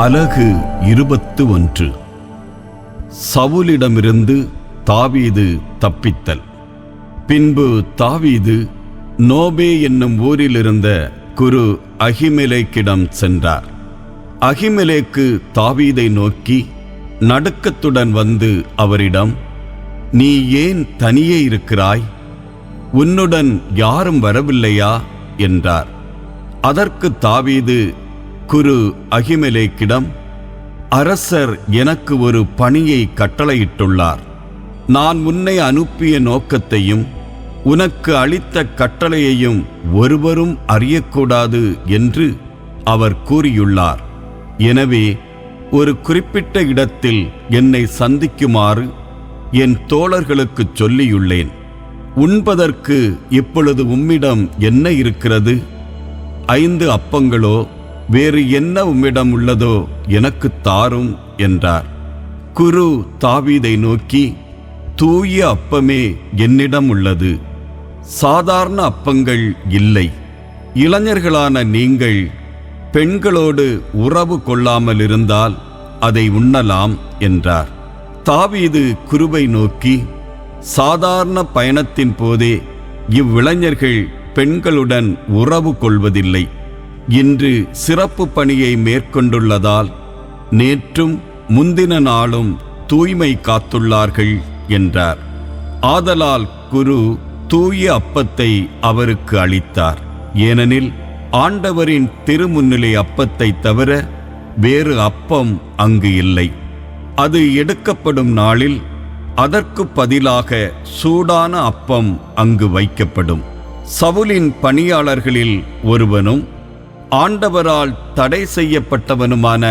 அலகு 21. சவுலிடமிருந்து தாவீது தப்பித்தல். பின்பு தாவீது நோபே என்னும் ஊரிலிருந்த குரு அகிமெலேக்கிடம் சென்றார். அகிமெலேக்கு தாவீதை நோக்கி நடுக்கத்துடன் வந்து அவரிடம், நீ ஏன் தனியே இருக்கிறாய்? உன்னுடன் யாரும் வரவில்லையா என்றார். அதற்கு தாவீது குரு அகிமெலேக்கிடம், அரசர் எனக்கு ஒரு பணியை கட்டளையிட்டுள்ளார். நான் உன்னை அனுப்பிய நோக்கத்தையும் உனக்கு அளித்த கட்டளையையும் ஒருவரும் அறியக்கூடாது என்று அவர் கூறியுள்ளார். எனவே ஒரு குறிப்பிட்ட இடத்தில் என்னை சந்திக்குமாறு என் தோழர்களுக்கு சொல்லியுள்ளேன். உண்பதற்கு இப்பொழுது உம்மிடம் என்ன இருக்கிறது? 5 அப்பங்களோ வேறு என்ன உம்மிடம் உள்ளதோ எனக்கு தாரும் என்றார். குரு தாவீதை நோக்கி, தூய அப்பமே என்னிடம் உள்ளது, சாதாரண அப்பங்கள் இல்லை. இளைஞர்களான நீங்கள் பெண்களோடு உறவு கொள்ளாமல் இருந்தால் அதை உண்ணலாம் என்றார். தாவீது குருவை நோக்கி, சாதாரண பயணத்தின் போதே இவ்விளைஞர்கள் பெண்களுடன் உறவு கொள்வதில்லை. இன்று சிறப்பு பணியை மேற்கொண்டுள்ளதால் நேற்றும் முந்தின நாளும் தூய்மை காத்துள்ளார்கள் என்றார். ஆதலால் குரு தூய அப்பத்தை அவருக்கு அளித்தார். ஏனெனில் ஆண்டவரின் திருமுன்னிலை அப்பத்தை தவிர வேறு அப்பம் அங்கு இல்லை. அது எடுக்கப்படும் நாளில் அதற்கு பதிலாக சூடான அப்பம் அங்கு வைக்கப்படும். சவுலின் பணியாளர்களில் ஒருவனும் ஆண்டவரால் தடை செய்யப்பட்டவனுமான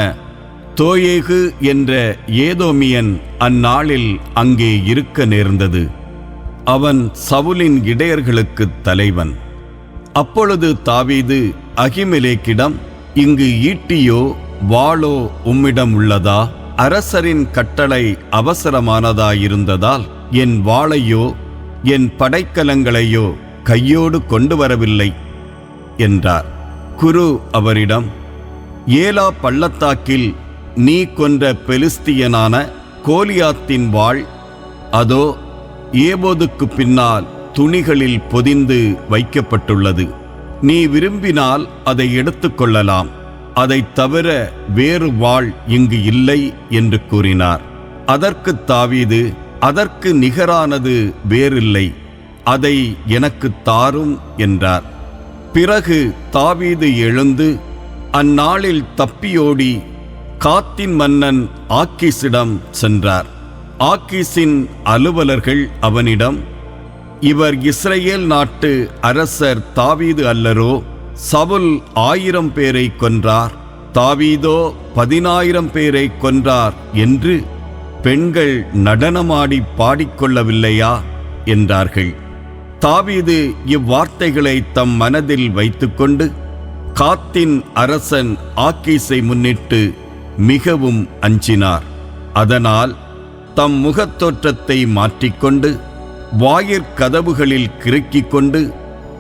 தோயேகு என்ற ஏதோமியன் அந்நாளில் அங்கே இருக்க நேர்ந்தது. அவன் சவுலின் இடையர்களுக்கு தலைவன். அப்பொழுது தாவீது அகிமெலேக்கிடம், இங்கு ஈட்டியோ வாளோ உம்மிடம் உள்ளதா? அரசரின் கட்டளை அவசரமானதாயிருந்ததால் என் வாளையோ என் படைக்கலங்களையோ கையோடு கொண்டு வரவில்லை என்றார். குரு அவரிடம், ஏலா பள்ளத்தாக்கில் நீ கொன்ற பெலிஸ்தியனான கோலியாத்தின் வாள் அதோ ஏபோதுக்கு பின்னால் துணிகளில் பொதிந்து வைக்கப்பட்டுள்ளது. நீ விரும்பினால் அதை எடுத்துக்கொள்ளலாம். அதை தவிர வேறு வாள் இங்கு இல்லை என்று கூறினார். அதற்கு தாவீது, அதற்கு நிகரானது வேறில்லை, அதை எனக்கு தாரும் என்றார். பிறகு தாவீது எழுந்து அந்நாளில் தப்பியோடி காத்தின் மன்னன் ஆக்கீசிடம் சென்றார். ஆக்கீசின் அலுவலர்கள் அவனிடம், இவர் இஸ்ரேல் நாட்டு அரசர் தாவீது அல்லரோ? சவுல் 1000 பேரை கொன்றார், தாவீதோ 10,000 பேரை கொன்றார் என்று பெண்கள் நடனமாடி பாடிக்கொள்ளவில்லையா என்றார்கள். தாவீது இவ்வார்த்தைகளை தம் மனதில் வைத்துக்கொண்டு காத்தின் அரசன் ஆக்கீஸை முன்னிட்டு மிகவும் அஞ்சினார். அதனால் தம் முகத்தோற்றத்தை மாற்றிக்கொண்டு வாயிற்கதவுகளில் கிறுக்கிக் கொண்டு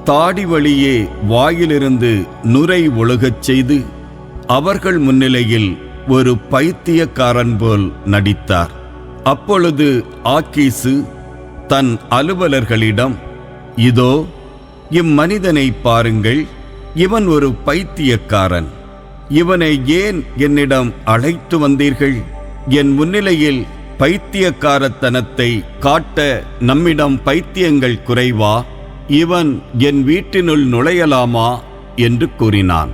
தாடி வழியே வாயிலிருந்து நுரை ஒழுகச் செய்து அவர்கள் முன்னிலையில் ஒரு பைத்தியக்காரன் போல் நடித்தார். அப்பொழுது ஆக்கீசு தன் அலுவலர்களிடம், இதோ இம்மனிதனை பாருங்கள், இவன் ஒரு பைத்தியக்காரன். இவனை ஏன் என்னிடம் அழைத்து வந்தீர்கள்? என் முன்னிலையில் பைத்தியக்காரத்தனத்தை காட்ட நம்மிடம் பைத்தியங்கள் குறைவா? இவன் என் வீட்டினுள் நுழையலாமா என்று கூறினான்.